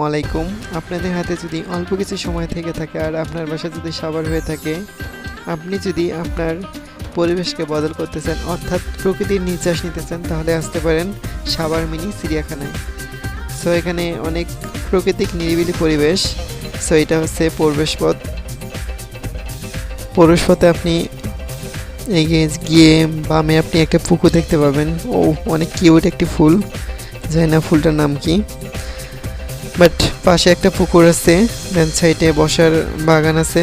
আলাইকুম। আপনাদের হাতে যদি অল্প কিছু সময় থেকে থাকে আর আপনার বাসা যদি সাভার হয়ে থাকে, আপনি যদি আপনার পরিবেশকে বদল করতে চান অর্থাৎ প্রকৃতির নিঃশ্বাস নিতে চান, তাহলে আসতে পারেন সাভার মিনি চিড়িয়াখানায়। সো এখানে অনেক প্রাকৃতিক নিরিবিলি পরিবেশ। সো এটা হচ্ছে প্রবেশপথে আপনি এগিয়ে গিয়ে বামে আপনি একটা পুকুর দেখতে পাবেন। ও অনেক কিউট একটি ফুল, জানি না ফুলটার নাম কি, বাট পাশে একটা পুকুর আছে। দেন সাইডে বসার বাগান আছে।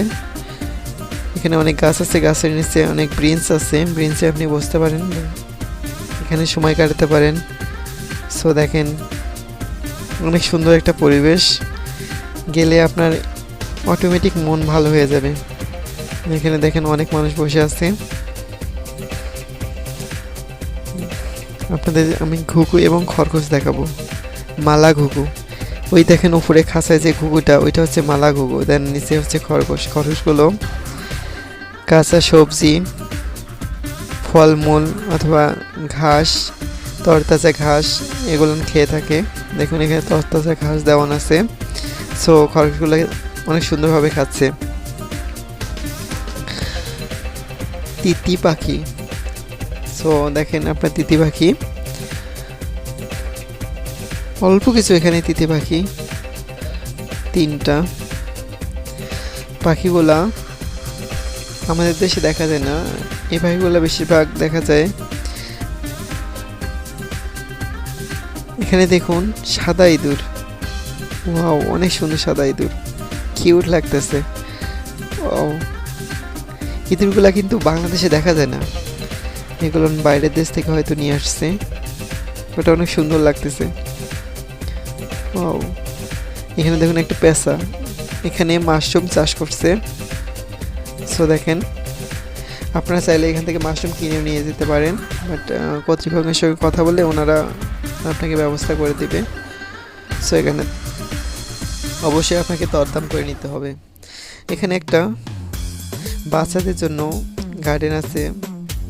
এখানে অনেক গাছ আছে, গাছের নিচে অনেক ব্রিঞ্চ আছে, ব্রিঞ্চে আপনি বসতে পারেন, এখানে সময় কাটাতে পারেন। সো দেখেন অনেক সুন্দর একটা পরিবেশ, গেলে আপনার অটোমেটিক মন ভালো হয়ে যাবে। এখানে দেখেন অনেক মানুষ বসে আছে। আপনাদের আমি ঘুঘু এবং খরগোশ দেখাবো, মালা ঘুঘু। ওই দেখেন উপরে খাঁচায় যে ঘুঘুটা, ওইটা হচ্ছে মালা ঘুঘু। দেন নিচে হচ্ছে খরগোশ। খরগোশগুলো কাঁচা সবজি, ফলমূল অথবা ঘাস, তরতাজা ঘাস এগুলো খেয়ে থাকে। দেখুন এখানে তরতাজা ঘাস দেওয়ান আছে। সো খরগোশগুলো অনেক সুন্দরভাবে খাচ্ছে। তিতি পাখি, সো দেখেন আপনার তিতি পাখি, অল্প কিছু এখানে তিতি পাখি, তিনটা। পাখিগুলা আমাদের দেশে দেখা যায় না, এই পাখিগুলো বেশিরভাগ দেখা যায়। এখানে দেখুন সাদা ইঁদুর, ওয়াও অনেক সুন্দর সাদা ইঁদুর, কিউট লাগতেছে। ওয়াও, ইঁদুরগুলা কিন্তু বাংলাদেশে দেখা যায় না, এগুলো বাইরের দেশ থেকে হয়তো নিয়ে আসছে। ওটা অনেক সুন্দর লাগতেছে। ওয়াও, এখানে দেখুন একটা পেঁচা, এখানে মাশরুম চাষ করছে। সো দেখেন আপনারা চাইলে এখান থেকে মাশরুম কিনে নিয়ে যেতে পারেন, বাট কর্তৃপক্ষের সঙ্গে কথা বলে ওনারা আপনাকে ব্যবস্থা করে দিবে। সো এখানে অবশ্যই আপনাকে দরদাম করে নিতে হবে। এখানে একটা বাচ্চাদের জন্য গার্ডেন আছে,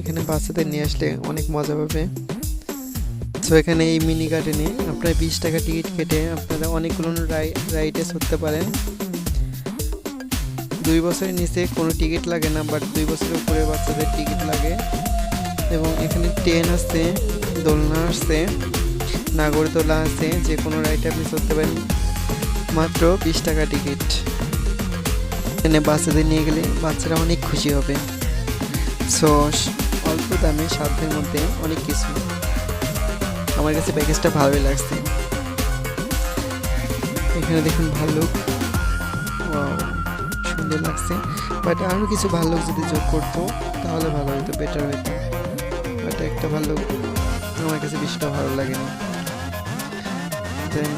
এখানে বাচ্চাদের নিয়ে আসলে অনেক মজা পাবে। সো এখানে এই মিনি গার্ডেনে আপনারা 20 টাকা টিকিট কেটে আপনারা অনেকগুলো রাইডে চড়তে পারেন। 2 বছরের নিচে কোনো টিকিট লাগে না, বাট 2 বছরের উপরে বাচ্চাদের টিকিট লাগে। এবং এখানে ট্রেন আছে, দোলনা আছে, নাগরদোলা আছে, যে কোনো রাইডে আপনি চড়তে পারেন, মাত্র 20 টাকা টিকিট। এখানে বাচ্চাদের নিয়ে গেলে বাচ্চারা অনেক খুশি হবে। সো অল্প দামে সাধ্যের মধ্যে অনেক কিছু, আমার কাছে প্যাকেজটা ভালোই লাগছে। এখানে দেখুন ভাল্লুক, সুন্দর লাগছে, বাট আরও কিছু ভাল্লুক যদি যোগ করতো তাহলে ভালো হতো, বেটার হতো। বাট একটা ভাল্লুক আমার কাছে বেশিটা ভালো লাগেনি। দেন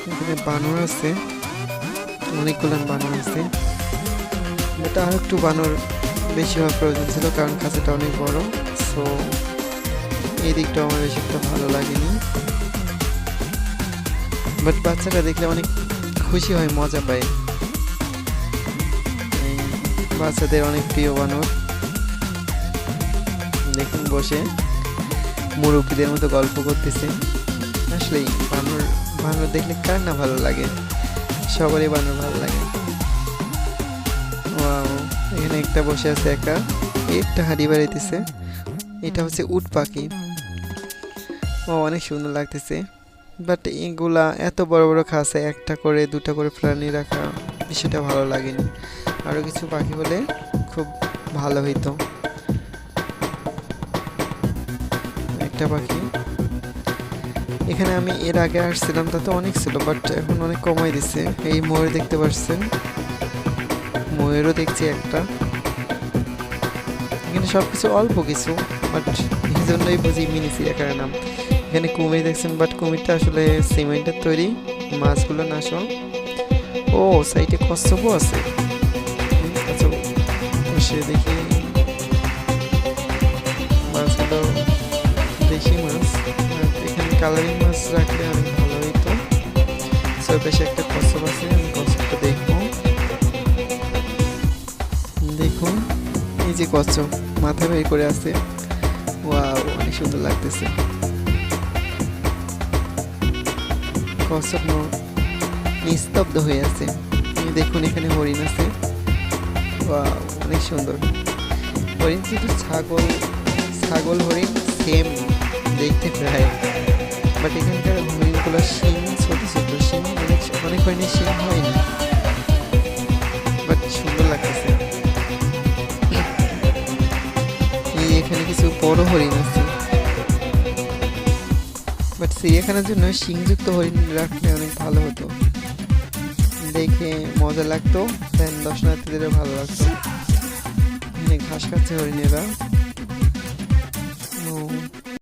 এখানে বানর আছে, অনেকগুলো বানর আছে, বাট আর একটু বানর বেশি হওয়ার প্রয়োজন ছিল, কারণ খাঁচাটা অনেক বড়। সো এই দিকটা আমার বেশি একটা ভালো লাগেনি, বাট বাচ্চারা দেখলে অনেক খুশি হয়, মজা পায়। বাচ্চাদের অনেক প্রিয় বানর। দেখুন বসে মুরব্বীদের মতো গল্প করতেছে। আসলেই বানর বানর দেখলে কার না ভালো লাগে, সবারই বানর ভালো লাগে। ওয়াও, এখানে একটা বসে আছে একা, একটা হাঁড়ি বাড়াইতেছে। এটা হচ্ছে উট পাখি, ও অনেক সুন্দর লাগতেছে। বাট এগুলা এত বড় বড় খাঁচায় একটা করে দুটা করে প্রাণী রাখা বিষয়টা ভালো লাগেনি। আরও কিছু পাখি হলে খুব ভালো হইতো। একটা পাখি, এখানে আমি এর আগে আসছিলাম তাতে অনেক ছিল, বাট এখন অনেক কমাই দিছে। এই ময়ূর দেখতে পাচ্ছেন, ময়ূরও দেখছি একটা। এখানে সব কিছু অল্প কিছু, বাট এই জন্যই বুঝি মিনি চিড়িয়াখানার নাম। এখানে কুমির দেখছেন, বাট কুমিরটা আসলে সিমেন্টের তৈরি, মাছগুলো না সহ। ও সাইডে কচ্ছপও আছে, বসে দেখি মাছগুলো, দেখি মাছ। এখানে কালারিং মাছ রাখলে অনেক ভালো হইতো। সো বেশি একটা কচ্ছপ আছে, আমি কচ্ছপটা দেখবো। দেখুন এই যে কচ্ছপ মাথা বের করে আছে, ওয়াও অনেক সুন্দর লাগতেছে। কচ্ছপ নিস্তব্ধ হয়ে আছে। এই দেখুন এখানে হরিণ আছে, বাহ, অনেক সুন্দর। হরিণ কিন্তু ছাগল, ছাগল হরিণ সেম দেখতে প্রায়, বাট এখানকার হরিণগুলো শিং ছোট ছোট, শিং অনেক অনেক হরিণের শিং হয়নি, বাট সুন্দর লাগতেছে। এই এখানে কিছু বড় হরিণ আছে, বাট চিড়িয়াখানার জন্য শিংযুক্ত হরিণ রাখলে অনেক ভালো হতো, দেখে মজা লাগতো, দেন দর্শনার্থীদেরও ভালো লাগতো। এখানে ঘাস খাচ্ছে হরিণেরা।